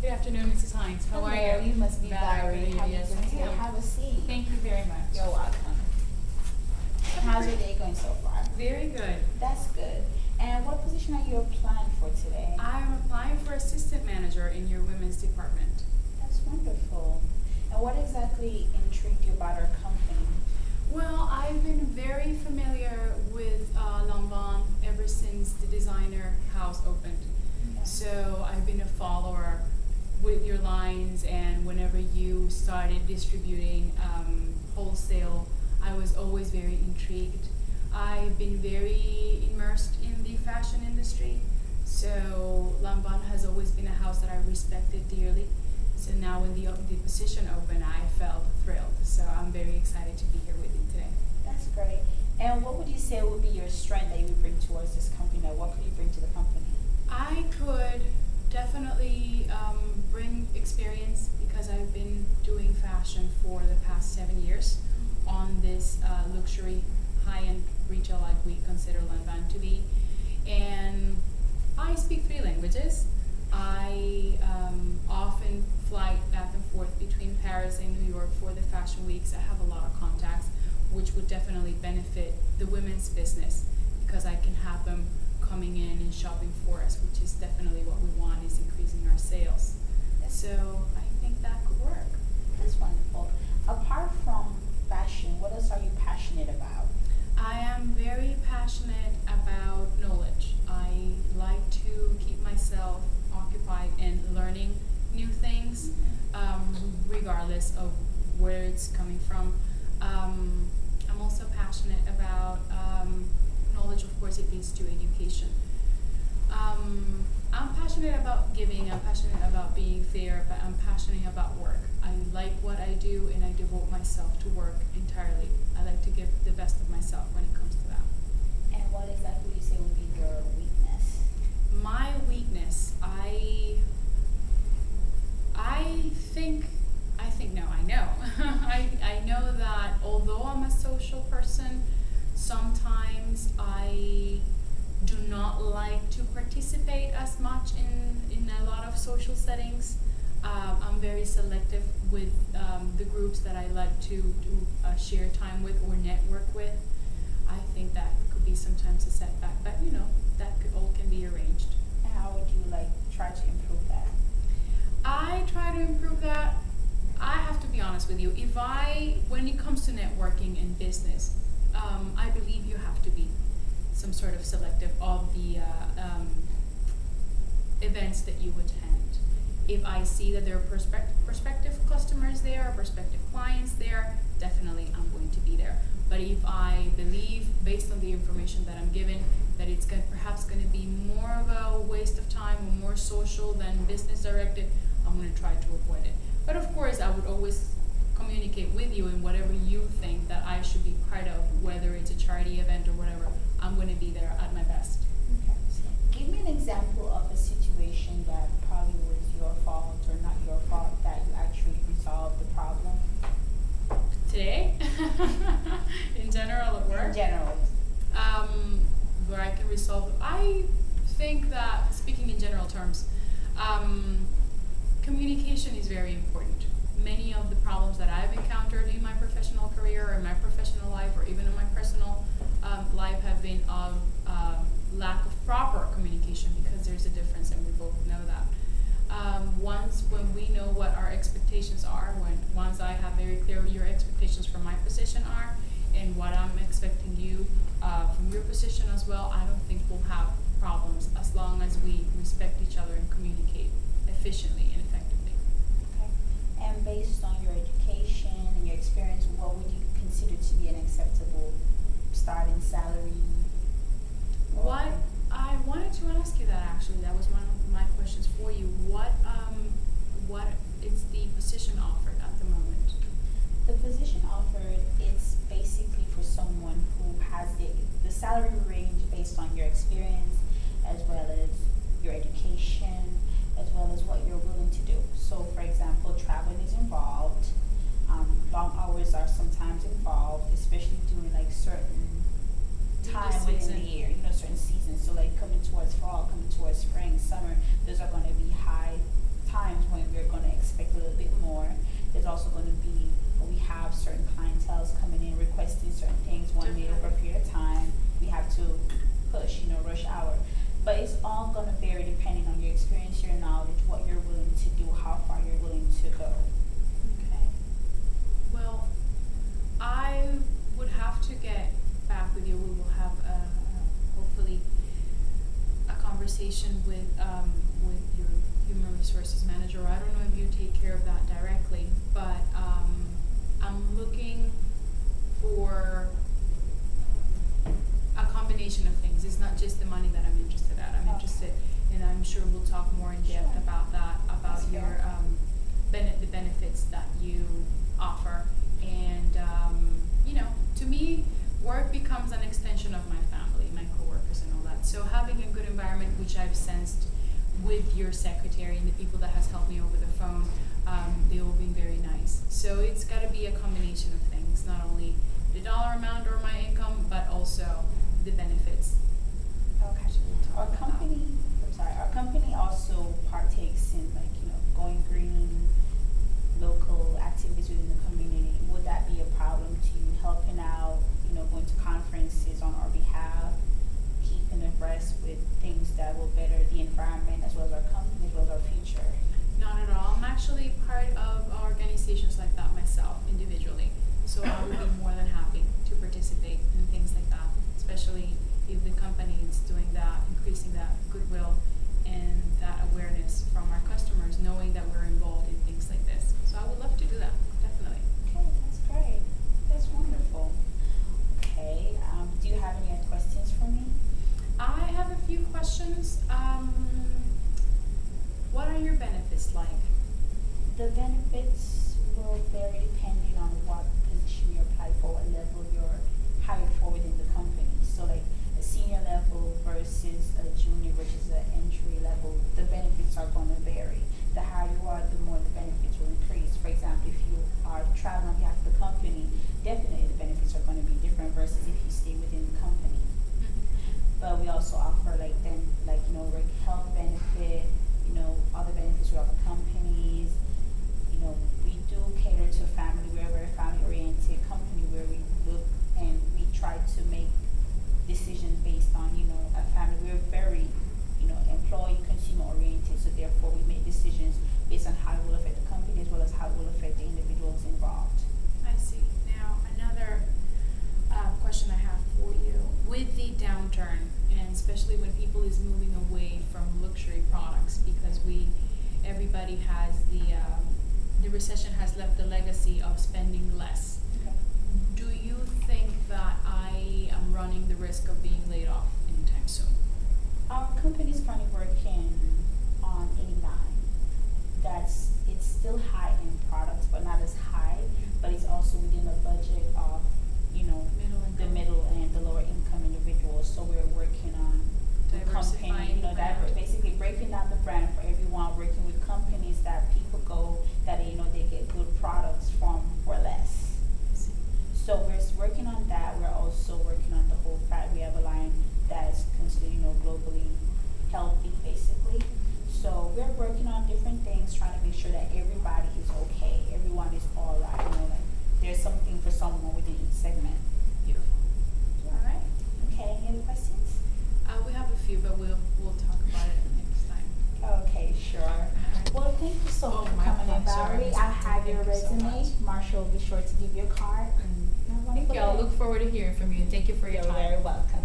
Good afternoon, Mrs. Hines. How are Hello, you? you must be Valerie. How you Yes, doing I today? am. Have a seat. Thank you very much. You're welcome. How's your day going so far? Very good. That's good. And what position are you applying for today? I'm applying for assistant manager in your women's department. That's wonderful. And what exactly intrigued you about our company? Well, I've been very familiar with Lanvin ever since the designer house opened. Okay. So I've been a follower with your lines, and whenever you started distributing wholesale, I was always very intrigued. I've been very immersed in the fashion industry, so Lanvin has always been a house that I respected dearly. So now when the position opened, I felt thrilled. So I'm very excited to be here with you today. That's great. And what would you say would be your strength that you would bring towards this company? What could you bring to the company? I could definitely bring experience because I've been doing fashion for the past 7 years on this luxury high-end retail like we consider Lanvin to be. And I speak 3 languages. I often fly back and forth between Paris and New York for the fashion weeks. I have a lot of contacts, which would definitely benefit the women's business because I can have them coming in and shopping for us, which is definitely what we want, is increasing our sales. So I think that could work. That's wonderful. Apart from fashion, what else are you passionate about? I am very passionate about knowledge. I like to keep myself occupied and learning new things, regardless of where it's coming from. I'm also passionate about knowledge. Of course, it leads to education. I'm passionate about giving. I'm passionate about being fair, but I'm passionate about work. I like what I do, and I devote myself to work entirely. I like to give the best of myself when it comes to that. And what exactly would you say would be your weakness? My weakness, I know. I know that although I'm a social person, sometimes I do not like to participate as much in a lot of social settings. I'm very selective with the groups that I like to share time with or network with. I think that could be sometimes a setback, but you know, that all can be arranged. And how would you try to improve that? I try to improve that. I have to be honest with you. When it comes to networking and business, I believe you have to be some sort of selective of the events that you attend. If I see that there are prospective customers there, or prospective clients there, definitely I'm going to be there. But if I believe, based on the information that I'm given, that it's perhaps going to be more of a waste of time or more social than business directed, I'm going to try to avoid it. But of course, I would always communicate with you in whatever you think that I should be part of, whether it's a charity event or whatever. I'm going to be there at my best. Okay. Give me an example of a situation that probably was your fault or not your fault that you actually resolved the problem. Today, in general at work? In general. Where I can resolve. I think that, speaking in general terms, communication is very important. Many of the problems that I've encountered in my professional career or in my professional life or even in my personal life have been of lack of proper communication, because there's a difference and we both know that. When we know what our expectations are, once I have very clear what your expectations from my position are and what I'm expecting you from your position as well, I don't think we'll have problems as long as we respect each other and communicate efficiently and effectively. Okay. And based on your education and your experience, what would you consider to be an acceptable starting salary? What I wanted to ask you that actually, that was one of my questions for you. What is the position offered at the moment? The position offered, it's basically for someone who has the salary range based on your experience, as well as your education, as well as what you're willing with your secretary and the people that has helped me over the phone, they all been very nice. So it's got to be a combination of things, not only the dollar amount or my income, but also the benefits. Okay. Our company also partakes in going green, local activities within the community. Would that be a problem to you, helping out, going to conferences on our behalf, keeping abreast with things that will better the environment as well as our company, as well as our future? Not at all. I'm actually part of organizations like that myself, individually. So I would be more than happy to participate in things like that, especially if the company is doing that, increasing that goodwill and that awareness from our customers, knowing that we're involved in things like this. So I would love to do that, definitely. Okay, that's great. That's wonderful. Okay, do you have any other questions for me? I have a few questions. What are your benefits like? The benefits will vary depending on what position you apply for, what level you're hired for within the company. So like a senior level versus a junior versus an entry level, the benefits are going to vary. The higher you are, the more the benefits will increase. For example, if you are traveling on behalf of the company, definitely the benefits are going to be different versus if you stay within the company. But we also offer health benefit, other benefits with other companies. We do cater to family. We're a very family-oriented company where we look and we try to make decisions based on, a family. We're very, employee, consumer-oriented, so therefore we make decisions based on how it will affect the company as well as how it will affect the individuals involved. I see. Now, another question I have for you. With the downturn, and especially when people is moving away from luxury products, because everybody has the recession has left the legacy of spending less. Okay. Do you think that I am running the risk of being laid off anytime soon? Our company is currently working on a line it's still high-end products, but not as high, but it's also within the budget of the middle and the lower income individuals. So we're working on Diversifying the brand. Basically breaking down the brand for everyone, working with companies that people go that they get good products from for less. So we're working on that. We're also working on the whole fact we have a line that is considered globally healthy, basically. So we're working on different things, trying to make sure that everybody is okay, everyone is all right. There's something for someone within each segment. Beautiful. All right. Okay, any other questions? We have a few, but we'll talk about it next time. Okay, sure. Well, thank you so much for coming in, Valerie. I have your resume. Marshall will be sure to give you a card. Thank you. I'll look forward to hearing from you. Thank you for your You're time. very welcome.